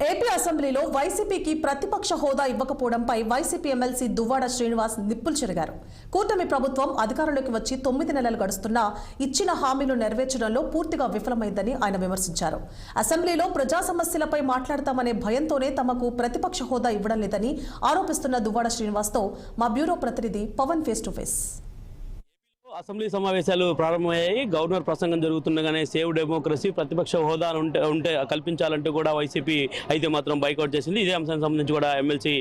AP అసెంబ్లీలో వైసీపీకి ప్రతిపక్ష హోదా ఇవ్వకపోవడంపై వైసీపీ ఎమ్మెల్సీ దువ్వాడ శ్రీనివాస్ నిప్పులు చెరిగారు. కూటమి ప్రభుత్వం అధికారంలోకి వచ్చి 9 నెలలు గడుస్తున్నా ఇచ్చిన హామీలు నెరవేర్చడంలో పూర్తిగా విఫలమైందని ఆయన విమర్శించారు. అసెంబ్లీలో ప్రజా సమస్యలపై మాట్లాడతామనే భయంతోనే తమకు ప్రతిపక్ష హోదా ఇవ్వడం లేదని ఆరోపిస్తున్న దువ్వాడ శ్రీనివాస్తో మా బ్యూరో ప్రతినిధి Pavan face to face. Assembly సమావేశాలు ప్రారంభమయ్యాయి. గవర్నర్ ప్రసంగం జరుగుతుండగానే సేవ్ డెమోక్రసీ ప్రతిపక్ష హోదా ఉంటే కల్పించాలంటూ కూడా వైసీపీ అయితే మాత్రం బైకౌట్ చేసింది. ఇదే అంశానికి సంబంధించి కూడా ఎమ్మెల్సీ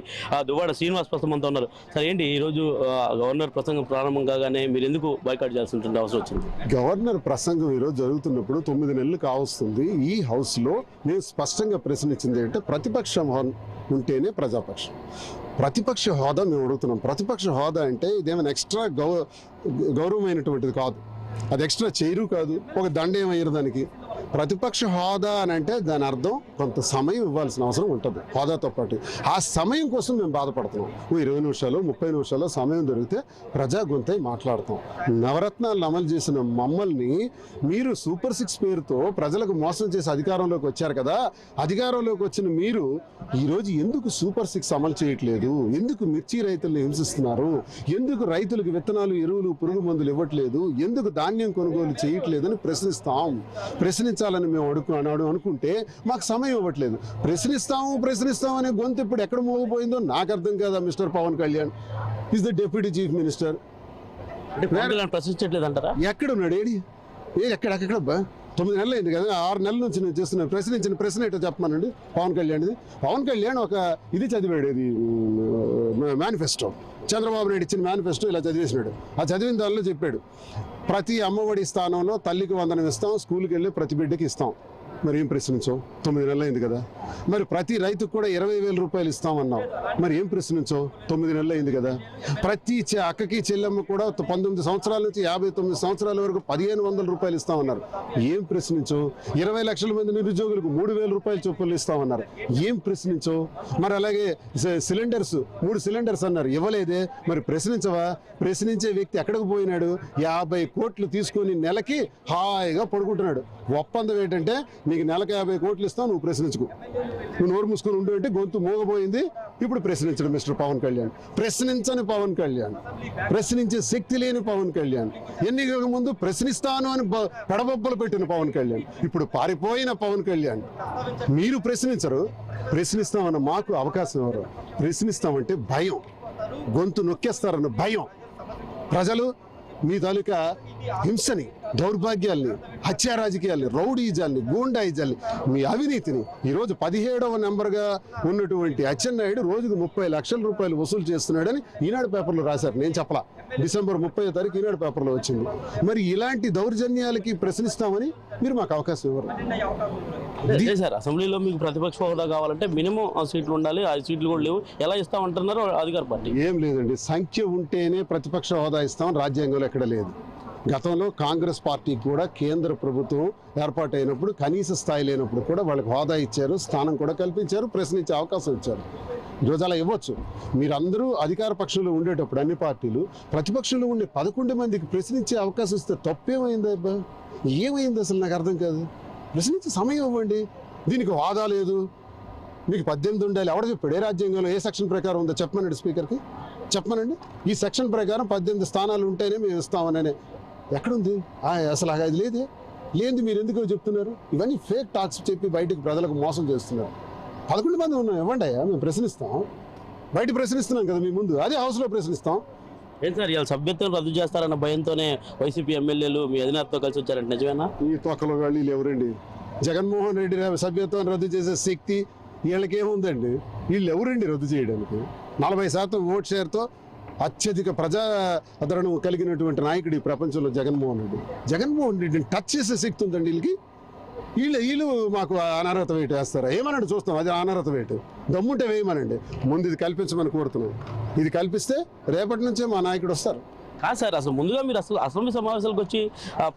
దువ్వాడ శ్రీనివాస్ ప్రస్తుతం ఉన్నారు. సరే ఏంటి ఈరోజు గవర్నర్ ప్రసంగం ప్రారంభం కాగానే మీరు ఎందుకు బైకౌట్ చేయాల్సిన అవసరం వచ్చింది? గవర్నర్ ప్రసంగం ఈరోజు జరుగుతున్నప్పుడు 9 నెలలు కావస్తుంది. ఈ హౌస్ లో నేను స్పష్టంగా ప్రశ్నించింది ఏంటంటే ప్రతిపక్షం ఉంటేనే ప్రజాపక్షం. ప్రతిపక్ష హోదా మేము అడుగుతున్నాం. ప్రతిపక్ష హోదా అంటే ఇదేమైనా ఎక్స్ట్రా గౌరవమైనటువంటిది కాదు, అది ఎక్స్ట్రా చేయరు కాదు, ఒక దండ ఏమయ్యారు దానికి. ప్రతిపక్ష హోదా అని అంటే దాని అర్థం కొంత సమయం ఇవ్వాల్సిన అవసరం ఉంటుంది హోదాతో పాటు. ఆ సమయం కోసం మేము బాధపడుతున్నాం. 20 నిమిషాలు 30 నిమిషాలు సమయం దొరికితే ప్రజా గొంతై మాట్లాడతాం. నవరత్నాలను అమలు చేసిన మమ్మల్ని మీరు సూపర్ 6 పేరుతో ప్రజలకు మోసం చేసి అధికారంలోకి వచ్చారు కదా. అధికారంలోకి వచ్చిన మీరు ఈరోజు ఎందుకు సూపర్ 6 అమలు చేయట్లేదు? ఎందుకు మిర్చి రైతులను హింసిస్తున్నారు? ఎందుకు రైతులకు విత్తనాలు, ఎరువులు, పురుగు మందులు ఇవ్వట్లేదు? ఎందుకు ధాన్యం కొనుగోలు చేయట్లేదని ప్రశ్నించాలని మేము అనుకుంటే మాకు సమయం ఇవ్వట్లేదు. ప్రశ్నిస్తాం అనే గొంతు ఇప్పుడు ఎక్కడ మోగిపోయిందో నాకు అర్థం కాదా. Mister Pawan Kalyan is the deputy chief minister. ప్రశ్నించట్లేదు అంటారా? ఎక్కడున్నాడు? ఎక్కడ 9 నెలలు అయింది కదా, 6 నెలల నుంచి నేను చేస్తున్నాను. ప్రశ్నించిన ప్రశ్న ఏంటో చెప్పమానండి. పవన్ కళ్యాణ్ ఒక ఇది చదివాడు, ఇది మేనిఫెస్టో, చంద్రబాబు నాయుడు ఇచ్చిన మేనిఫెస్టో ఇలా చదివేసినాడు. ఆ చదివిన దానిలో చెప్పాడు ప్రతి అమ్మఒడి స్థానంలో తల్లికి వందనం ఇస్తాం, స్కూల్కి వెళ్ళి ప్రతి బిడ్డకి ఇస్తాం. మరి ఏం ప్రశ్నించవు? 9 నెలలు అయింది కదా. మరి ప్రతి రైతుకు కూడా 20,000 రూపాయలు ఇస్తామన్నావు. మరి ఏం ప్రశ్నించవు? 9 నెలలు అయింది కదా. ప్రతి అక్కకి చెల్లెమ్మ కూడా 19 సంవత్సరాల నుంచి 59 సంవత్సరాల వరకు 1,500 రూపాయలు ఇస్తామన్నారు. ఏం ప్రశ్నించవు? 20 లక్షల మంది నిరుద్యోగులకు 3,000 రూపాయల చొప్పులు ఇస్తామన్నారు. ఏం ప్రశ్నించవు? మరి అలాగే సిలిండర్స్ 3 సిలిండర్స్ అన్నారు, ఇవ్వలేదే. మరి ప్రశ్నించవా? ప్రశ్నించే వ్యక్తి ఎక్కడికి పోయినాడు? 50 కోట్లు తీసుకొని నెలకి హాయిగా పడుకుంటున్నాడు. ఒప్పందం ఏంటంటే నీకు నెలకు 50 కోట్లు ఇస్తావు, నువ్వు ప్రశ్నించుకో, నువ్వు నోరు మూసుకొని ఉండు అంటే గొంతు మోగబోయింది. ఇప్పుడు ప్రశ్నించడం మిస్టర్ పవన్ కళ్యాణ్. ప్రశ్నించని పవన్ కళ్యాణ్, ప్రశ్నించే శక్తి లేని పవన్ కళ్యాణ్, ఎన్నికలకు ముందు ప్రశ్నిస్తాను అని పడబొబ్బలు పెట్టిన పవన్ కళ్యాణ్, ఇప్పుడు పారిపోయిన పవన్ కళ్యాణ్. మీరు ప్రశ్నించరు, ప్రశ్నిస్తామన్న మాకు అవకాశం ఎవరు? ప్రశ్నిస్తామంటే భయం, గొంతు నొక్కేస్తారన్న భయం. ప్రజలు మీ తాలూకా హింసని, దౌర్భాగ్యాల్ని, హత్యా రాజకీయాల్ని, రౌడీజాల్ని, గూండాయిజాల్ని, మీ అవినీతిని ఈరోజు 17వ నెంబర్గా ఉన్నటువంటి అచ్చెన్నాయుడు రోజుకు 30 లక్షల రూపాయలు వసూలు చేస్తున్నాడని ఈనాడు పేపర్లో రాశారు. నేను చెప్పలా, డిసెంబర్ 30వ తారీఖు ఈనాడు పేపర్లో వచ్చింది. మరి ఇలాంటి దౌర్జన్యాలకి ప్రశ్నిస్తామని మీరు మాకు అవకాశం ఇవ్వరు. సార్ అసెంబ్లీలో మీకు ప్రతిపక్ష హోదా కావాలంటే మినిమం సీట్లు ఉండాలి, 5 సీట్లు కూడా లేవు. ఎలా ఇస్తామంటున్నారు అధికార పార్టీ? ఏం లేదండి, సంఖ్య ఉంటేనే ప్రతిపక్ష హోదా ఇస్తామని రాజ్యాంగంలో ఎక్కడ లేదు. గతంలో కాంగ్రెస్ పార్టీకి కూడా కేంద్ర ప్రభుత్వం ఏర్పాటైనప్పుడు కనీస స్థాయి లేనప్పుడు కూడా వాళ్ళకి హోదా ఇచ్చారు, స్థానం కూడా కల్పించారు, ప్రశ్నించే అవకాశం ఇచ్చారు. ఈరోజు అలా ఇవ్వచ్చు. మీరందరూ అధికార పక్షంలో ఉండేటప్పుడు అన్ని పార్టీలు ప్రతిపక్షంలో ఉండే 11 మందికి ప్రశ్నించే అవకాశం ఇస్తే తప్పేమైంది? అబ్బా ఏమైంది అసలు నాకు అర్థం కాదు. ప్రశ్నించే సమయం ఇవ్వండి. దీనికి హోదా లేదు, మీకు 18 ఉండాలి. ఎవడ చెప్పాడు? ఏ రాజ్యాంగంలో ఏ సెక్షన్ ప్రకారం ఉందో చెప్పమనండి, స్పీకర్కి చెప్పమనండి. ఈ సెక్షన్ ప్రకారం 18 స్థానాలు ఉంటేనే మేము ఇస్తామనే ఎక్కడుంది? అసలు అది లేదే. లేనిది మీరు ఎందుకు చెప్తున్నారు? ఇవన్నీ ఫేక్ టాక్స్ చెప్పి బయటకు ప్రజలకు మోసం చేస్తున్నారు. 11 మంది ఉన్నాం, ఇవ్వండి అయ్యా, మేము ప్రశ్నిస్తాం. బయట ప్రశ్నిస్తున్నాం కదా మీ ముందు, అదే హౌస్లో ప్రశ్నిస్తాం. ఏం సార్ ఇవాళ సభ్యత్వం రద్దు చేస్తారన్న భయంతోనే వైసీపీ ఎమ్మెల్యేలు మీ అధినేతతో కలిసి వచ్చారంటే నిజమేనా? ఈ తొక్కలో వీళ్ళు ఎవరండి? జగన్మోహన్ రెడ్డి సభ్యత్వం రద్దు చేసే శక్తి వీళ్ళకేముందండి? వీళ్ళు ఎవరండి రద్దు చేయడానికి? 40% ఓట్ షేర్తో అత్యధిక ప్రజాదరణ కలిగినటువంటి నాయకుడు ఈ ప్రపంచంలో జగన్మోహన్ రెడ్డిని టచ్ చేసే శక్తి ఉందండి వీళ్ళకి. వీళ్ళు మాకు అనర్హత వేటు వేస్తారా? ఏమనండి చూస్తాం. అది అనర్హత వేటు దమ్ముంటే వేయమనండి. ముందు ఇది కల్పించమని కోరుతున్నాం. ఇది కల్పిస్తే రేపటి నుంచే మా నాయకుడు వస్తారు. కాదు సార్, అసలు ముందుగా మీరు అసలు అసెంబ్లీ సమావేశాలకు వచ్చి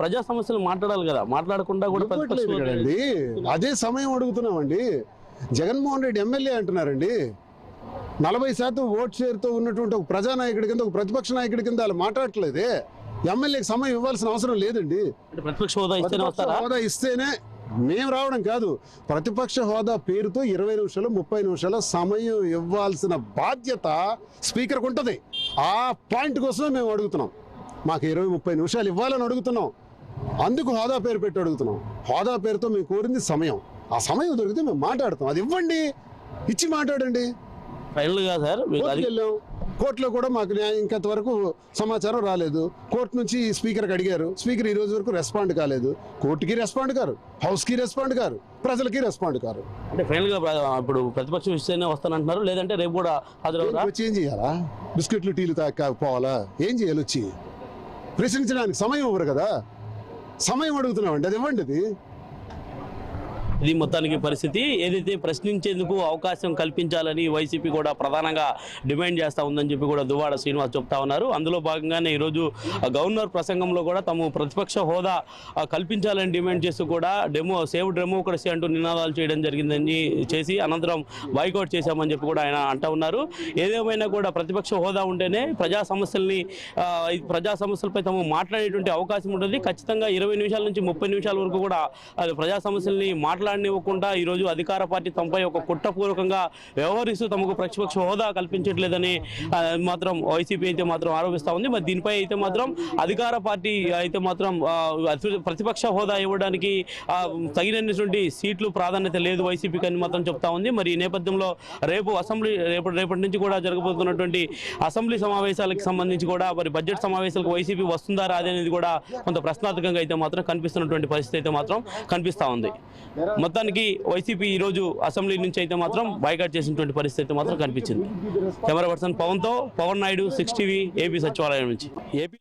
ప్రజా సమస్యలు మాట్లాడాలి కదా. మాట్లాడకుండా కూడా కదండి, అదే సమయం అడుగుతున్నామండి. జగన్మోహన్ రెడ్డి ఎమ్మెల్యే అంటున్నారండి. 40% ఓట్ షేర్తో ఉన్నటువంటి ఒక ప్రజానాయకుడి కింద, ఒక ప్రతిపక్ష నాయకుడి కింద వాళ్ళు మాట్లాడట్లేదే. ఎమ్మెల్యేకి సమయం ఇవ్వాల్సిన అవసరం లేదండి. ప్రతిపక్ష హోదా ఇస్తేనే మేము రావడం కాదు, ప్రతిపక్ష హోదా పేరుతో 20 నిమిషాలు 30 నిమిషాల సమయం ఇవ్వాల్సిన బాధ్యత స్పీకర్కి ఉంటుంది. ఆ పాయింట్ కోసమే మేము అడుగుతున్నాం. మాకు 20-30 నిమిషాలు ఇవ్వాలని అడుగుతున్నాం. అందుకు హోదా పేరు పెట్టి అడుగుతున్నాం. హోదా పేరుతో మేము కోరింది సమయం. ఆ సమయం దొరికితే మేము మాట్లాడతాం. అది ఇవ్వండి, ఇచ్చి మాట్లాడండి. ఫైనల్గా సార్ కోర్టుకి వెళ్ళాం, కోర్టులో కూడా మాకు న్యాయం ఇంకంతవరకు సమాచారం రాలేదు. కోర్టు నుంచి స్పీకర్కి అడిగారు, స్పీకర్ ఈ రోజు వరకు రెస్పాండ్ కాలేదు. కోర్టుకి రెస్పాండ్ కారు, హౌస్కి రెస్పాండ్ కారు, ప్రజలకి రెస్పాండ్ కారు. అంటే ఫైనల్గా ఇప్పుడు ప్రతిపక్షం ఇస్తేనే వస్తానంటున్నారు, లేదంటే రేపు కూడా హాజరవుతారా? వచ్చి ఏం చేయాలా? బిస్కెట్లు టీలు తాకపోవాలా? ఏం చేయాలి? వచ్చి ప్రశ్నించడానికి సమయం ఇవ్వరు కదా. సమయం అడుగుతున్నామండి, అది ఇవ్వండి. అది ఇది మొత్తానికి పరిస్థితి. ఏదైతే ప్రశ్నించేందుకు అవకాశం కల్పించాలని వైసీపీ కూడా ప్రధానంగా డిమాండ్ చేస్తూ ఉందని చెప్పి కూడా దువ్వాడ శ్రీనివాస్ చెప్తా ఉన్నారు. అందులో భాగంగానే ఈరోజు గవర్నర్ ప్రసంగంలో కూడా తాము ప్రతిపక్ష హోదా కల్పించాలని డిమాండ్ చేస్తూ కూడా సేవ్ డెమోక్రసీ అంటూ నినాదాలు చేయడం జరిగిందని చేసి అనంతరం బాయ్కాట్ చేశామని చెప్పి కూడా ఆయన అంటూ ఉన్నారు. ఏదేమైనా కూడా ప్రతిపక్ష హోదా ఉంటేనే ప్రజా సమస్యలపై తాము మాట్లాడేటువంటి అవకాశం ఉంటుంది. ఖచ్చితంగా 20 నిమిషాల నుంచి 30 నిమిషాల వరకు కూడా ప్రజా సమస్యల్ని మాట్లాడనివ్వకుండా ఈరోజు అధికార పార్టీ తమపై ఒక కుట్రపూర్వకంగా వ్యవహరిస్తూ తమకు ప్రతిపక్ష హోదా కల్పించట్లేదని మాత్రం వైసీపీ అయితే మాత్రం ఆరోపిస్తూ ఉంది. మరి దీనిపై అయితే మాత్రం అధికార పార్టీ అయితే మాత్రం ప్రతిపక్ష హోదా ఇవ్వడానికి తగినటువంటి సీట్లు ప్రాధాన్యత లేదు వైసీపీకి అని మాత్రం చెప్తా ఉంది. మరి ఈ నేపథ్యంలో రేపటి నుంచి కూడా జరగబోతున్నటువంటి అసెంబ్లీ సమావేశాలకు సంబంధించి కూడా మరి బడ్జెట్ సమావేశాలకు వైసీపీ వస్తుందా రాదే అనేది కూడా కొంత ప్రశ్నార్థకంగా అయితే మాత్రం కనిపిస్తున్నటువంటి పరిస్థితి అయితే మాత్రం కనిపిస్తూ ఉంది. మొత్తానికి వైసీపీ ఈ రోజు అసెంబ్లీ నుంచి అయితే మాత్రం బాయ్కాట్ చేసినటువంటి పరిస్థితి అయితే మాత్రం కనిపించింది. కెమెరా పర్సన్ పవన్తో పవన్ నాయుడు, 6 టీవీ, ఏపీ సచివాలయం నుంచి. ఏపీ